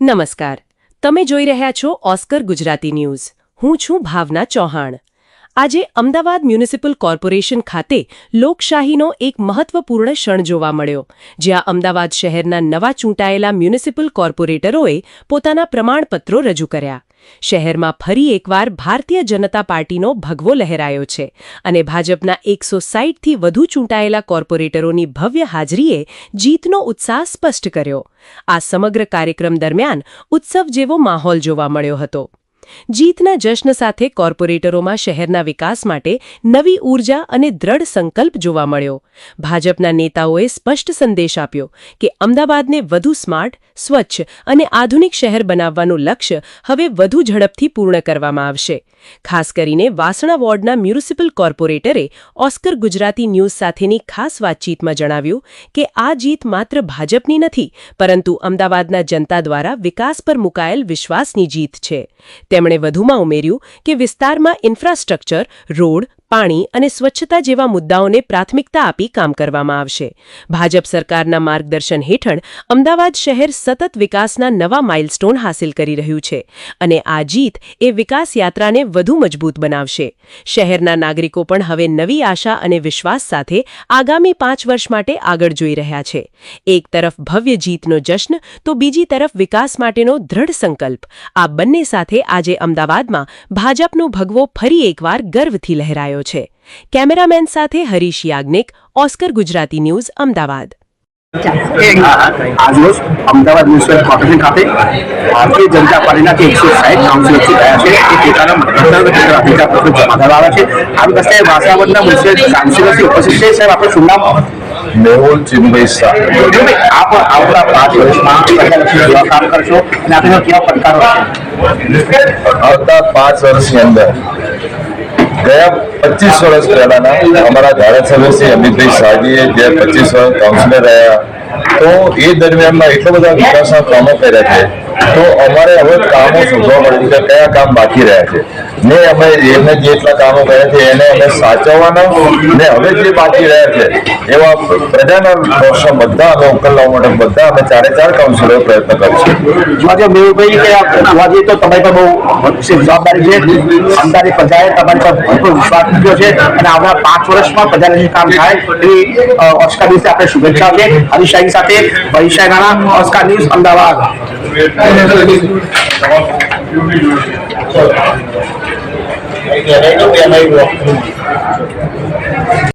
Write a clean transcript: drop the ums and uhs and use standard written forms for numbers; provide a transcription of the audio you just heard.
નમસ્કાર, તમે જોઈ રહ્યા છો ઓસ્કર ગુજરાતી ન્યૂઝ. હું છું ભાવના ચૌહાણ. આજે અમદાવાદ મ્યુનિસિપલ કોર્પોરેશન ખાતે લોકશાહીનો એક મહત્વપૂર્ણ ક્ષણ જોવા મળ્યો, જ્યાં અમદાવાદ શહેરના નવા ચૂંટાયેલા મ્યુનિસિપલ કોર્પોરેટરોએ પોતાના પ્રમાણપત્રો રજૂ કર્યા. શહેરમાં ફરી એકવાર ભારતીય જનતા પાર્ટીનો ભગવો લહેરાયો છે અને ભાજપના 160થી વધુ ચૂંટાયેલા કોર્પોરેટરોની ભવ્ય હાજરીએ જીતનો ઉત્સાહ સ્પષ્ટ કર્યો. આ સમગ્ર કાર્યક્રમ દરમિયાન ઉત્સવ જેવો માહોલ જોવા મળ્યો હતો. જીતના જશ્ન સાથે કોર્પોરેટરોમાં શહેરના વિકાસ માટે નવી ઊર્જા અને દ્રઢ સંકલ્પ જોવા મળ્યો. ભાજપના નેતાઓએ સ્પષ્ટ સંદેશ આપ્યો કે અમદાવાદને વધુ સ્માર્ટ, સ્વચ્છ અને આધુનિક શહેર બનાવવાનું લક્ષ્ય હવે વધુ ઝડપથી પૂર્ણ કરવામાં આવશે. ખાસ કરીને વાસણા વોર્ડના મ્યુનિસિપલ કોર્પોરેટરે ઓસ્કર ગુજરાતી ન્યૂઝ સાથેની ખાસ વાતચીતમાં જણાવ્યું કે આ જીત માત્ર ભાજપની નથી, પરંતુ અમદાવાદના જનતા દ્વારા વિકાસ પર મુકાયેલ વિશ્વાસની જીત છે. તેમણે વધુમાં ઉમેર્યું કે વિસ્તારમાં ઇન્ફ્રાસ્ટ્રક્ચર, રોડ, પાણી અને સ્વચ્છતા જેવા મુદ્દાઓને પ્રાથમિકતા આપી કામ કરવામાં આવશે. ભાજપ સરકારના માર્ગદર્શન હેઠળ અમદાવાદ શહેર સતત વિકાસના નવા માઇલસ્ટોન હાંસિલ કરી રહ્યું છે અને આ જીત એ વિકાસ યાત્રાને વધુ મજબૂત બનાવશે. શહેરના નાગરિકો પણ હવે નવી આશા અને વિશ્વાસ સાથે આગામી 5 વર્ષ માટે આગળ જોઈ રહ્યા છે. એક તરફ ભવ્ય જીતનો જશ્ન તો બીજી તરફ વિકાસ માટેનો દ્રઢ સંકલ્પ. આ બંને સાથે આજે અમદાવાદમાં ભાજપનો ભગવો ફરી એકવાર ગર્વથી લહેરાયો છે. કેમેરામેન સાથે હરીશ યાજ્ઞિક, ઓસ્કર ગુજરાતી ન્યૂઝ, અમદાવાદ. આજરોજ અમદાવાદ મ્યુનિસિપલ કોર્પોરેશન ખાતે ભારતીય જનતા પાર્ટીના 160 કાઉન્સિલર રહ્યા છે. એ પોતાના મતદાર અધિકાર પત્ર જમા કરવા આવ્યા છે. આ વખતે વાસણાવડના મ્યુનિસિપલ કાઉન્સિલરથી ઉપસ્થિત છે. સાહેબ, આપણું શું નામ? મેહુલ ચિન્મય શાહ. આપ આવતા 5 વર્ષમાં કામ કરશો અને આપણે કેવા પડકારો છે? આવતા 5 વર્ષની અંદર ગયા 25 વર્ષ પહેલાના અમારા ધારાસભ્ય શ્રી અમિતભાઈ શાહજીએ જે 25 વર્ષ કાઉન્સિલર રહ્યા, તો એ દરમિયાનમાં એટલા બધા વિકાસના કામો કર્યા છે. તો અમારે હવે કામો શોધવા પડે છે, કયા કામ બાકી રહ્યા છે ને અમે એમને જેટલા કામો કર્યા છે એને અમે સાચવવાના ને હવે જે બાકી રહ્યા છે એવા પ્રજાના પ્રશ્નો બધા અમે ઉકેલવા માટે બધા અમે 4 કાઉન્સિલરો પ્રયત્ન કરીશું. જો મેહુલભાઈ કે જોવા જઈએ તો તમારી પર બહુ જવાબદારી છે. અમદાવાદની પ્રજાએ તમારી પર ભરપૂર વિશ્વાસ મૂક્યો છે અને આવનારા 5 વર્ષમાં પ્રજાને જે કામ થાય એવી ઓસ્કાર દિવસે આપણે શુભેચ્છા છે. હરીશ શાહી સાથે ભવિષ્ય Rana, Oscar news, Ahmedabad. Thank you.